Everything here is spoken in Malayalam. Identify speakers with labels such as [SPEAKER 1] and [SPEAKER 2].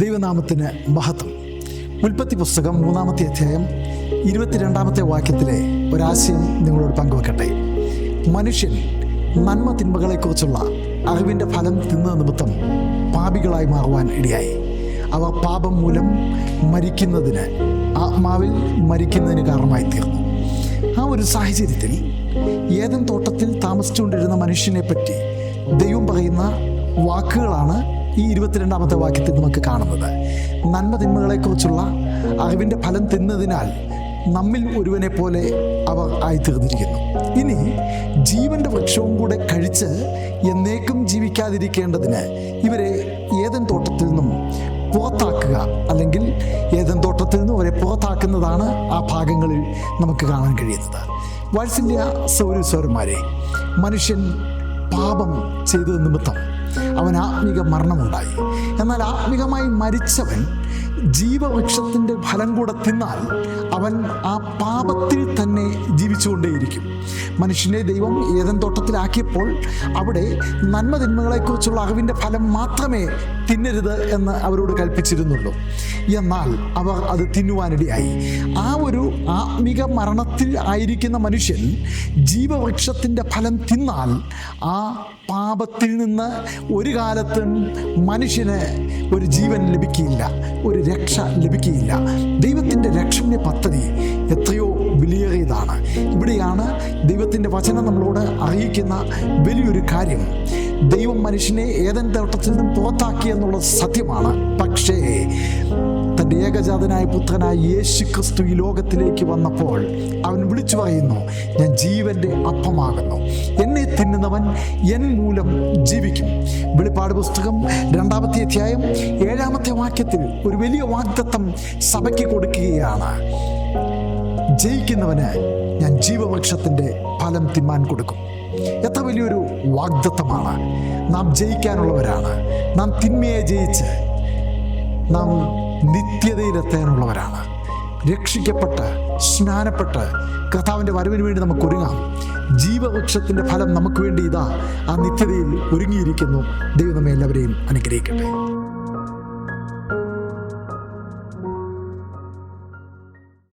[SPEAKER 1] ദൈവനാമത്തിന് മഹത്വം. ഉൽപ്പത്തി പുസ്തകം 3-ാമത്തെ അധ്യായം 22-ാമത്തെ വാക്യത്തിലെ ഒരാശയം നിങ്ങളോട് പങ്കുവെക്കട്ടെ. മനുഷ്യൻ നന്മ തിന്മകളെക്കുറിച്ചുള്ള അറിവിൻ്റെ ഫലം തിന്ന നിമിത്തം പാപികളായി മാറുവാൻ ഇടയായി. അവർ പാപം മൂലം മരിക്കുന്നതിന്, ആത്മാവിൽ മരിക്കുന്നതിന് കാരണമായി തീർന്നു. ആ ഒരു സാഹചര്യത്തിൽ ഏദൻ തോട്ടത്തിൽ താമസിച്ചുകൊണ്ടിരുന്ന മനുഷ്യനെ പറ്റി ദൈവം പറയുന്ന വാക്കുകളാണ് ഈ 22-ാമത്തെ വാക്യത്തിൽ നമുക്ക് കാണുന്നത്. നന്മ തിന്മകളെക്കുറിച്ചുള്ള അറിവിൻ്റെ ഫലം തിന്നതിനാൽ നമ്മിൽ ഒരുവനെ പോലെ അവർ ആയിത്തീർന്നിരിക്കുന്നു. ഇനി ജീവൻ്റെ വൃക്ഷവും കൂടെ കഴിച്ച് എന്നേക്കും ജീവിക്കാതിരിക്കേണ്ടതിന് ഇവരെ ഏദൻ തോട്ടത്തിൽ നിന്നും പുറത്താക്കുക, അല്ലെങ്കിൽ ഏദൻ തോട്ടത്തിൽ നിന്നും അവരെ പുറത്താക്കുന്നതാണ് ആ ഭാഗങ്ങളിൽ നമുക്ക് കാണാൻ കഴിയുന്നത്. വാത്സല്യ സൗരന്മാരെ, മനുഷ്യൻ പാപം ചെയ്തത് നിമിത്തം അവൻ ആത്മിക മരണമുണ്ടായി. എന്നാൽ ആത്മികമായി മരിച്ചവൻ ജീവവൃക്ഷത്തിൻ്റെ ഫലം കൂടെ തിന്നാൽ അവൻ ആ പാപത്തിൽ തന്നെ ജീവിച്ചുകൊണ്ടേയിരിക്കും. മനുഷ്യനെ ദൈവം ഏദൻ തോട്ടത്തിലാക്കിയപ്പോൾ അവിടെ നന്മ തിന്മകളെക്കുറിച്ചുള്ള അറിവിൻ്റെ ഫലം മാത്രമേ തിന്നരുത് എന്ന് അവരോട് കൽപ്പിച്ചിരുന്നുള്ളൂ. എന്നാൽ അവർ അത് തിന്നുവാനിടയായി. ആ ഒരു ആത്മിക മരണത്തിൽ ആയിരിക്കുന്ന മനുഷ്യൻ ജീവവൃക്ഷത്തിൻ്റെ ഫലം തിന്നാൽ ആ പാപത്തിൽ നിന്ന് ഒരു കാലത്തും മനുഷ്യന് ഒരു ജീവൻ ലഭിക്കുകയില്ല, ഒരു രക്ഷ ലഭിക്കുകയില്ല. ദൈവത്തിൻ്റെ രക്ഷണ പദ്ധതി എത്രയോ വിലയേറിയതാണ്. ഇവിടെയാണ് ദൈവത്തിൻ്റെ വചനം നമ്മളോട് അറിയിക്കുന്ന വലിയൊരു കാര്യം. ദൈവം മനുഷ്യനെ ഏദൻ തോട്ടത്തിൽ നിന്നും പുറത്താക്കി എന്നുള്ളത് സത്യമാണ്. പക്ഷേ തൻ്റെ ഏകജാതനായ പുത്രനായ യേശു ക്രിസ്തു ഈ ലോകത്തിലേക്ക് വന്നപ്പോൾ അവൻ വിളിച്ചു പറയുന്നു, ഞാൻ ജീവൻ്റെ അപ്പമാകുന്നു, എന്നെ തിന്നുന്നവൻ എൻ മൂലം ജീവിക്കും. വെളിപ്പാട് പുസ്തകം 2-ാമത്തെ അധ്യായം 7-ാമത്തെ വാക്യത്തിൽ ഒരു വലിയ വാഗ്ദത്തം സഭയ്ക്ക് കൊടുക്കുകയാണ്. ജയിക്കുന്നവന് ഞാൻ ജീവവൃക്ഷത്തിൻ്റെ ഫലം തിന്നാൻ കൊടുക്കും. എത്ര വലിയൊരു വാഗ്ദത്തമാണ്! നാം ജയിക്കാനുള്ളവരാണ്. നാം തിന്മയെ ജയിച്ച് നാം നിത്യതയിലെത്താനുള്ളവരാണ്. രക്ഷിക്കപ്പെട്ട് സ്നാനപ്പെട്ട് കർത്താവിൻ്റെ വരവിന് വേണ്ടി നമുക്ക് ഒരുങ്ങാം. ജീവവൃക്ഷത്തിൻ്റെ ഫലം നമുക്ക് വേണ്ടി ഇതാ ആ നിത്യതയിൽ ഒരുങ്ങിയിരിക്കുന്നു. ദൈവം നമ്മെ എല്ലാവരെയും അനുഗ്രഹിക്കട്ടെ.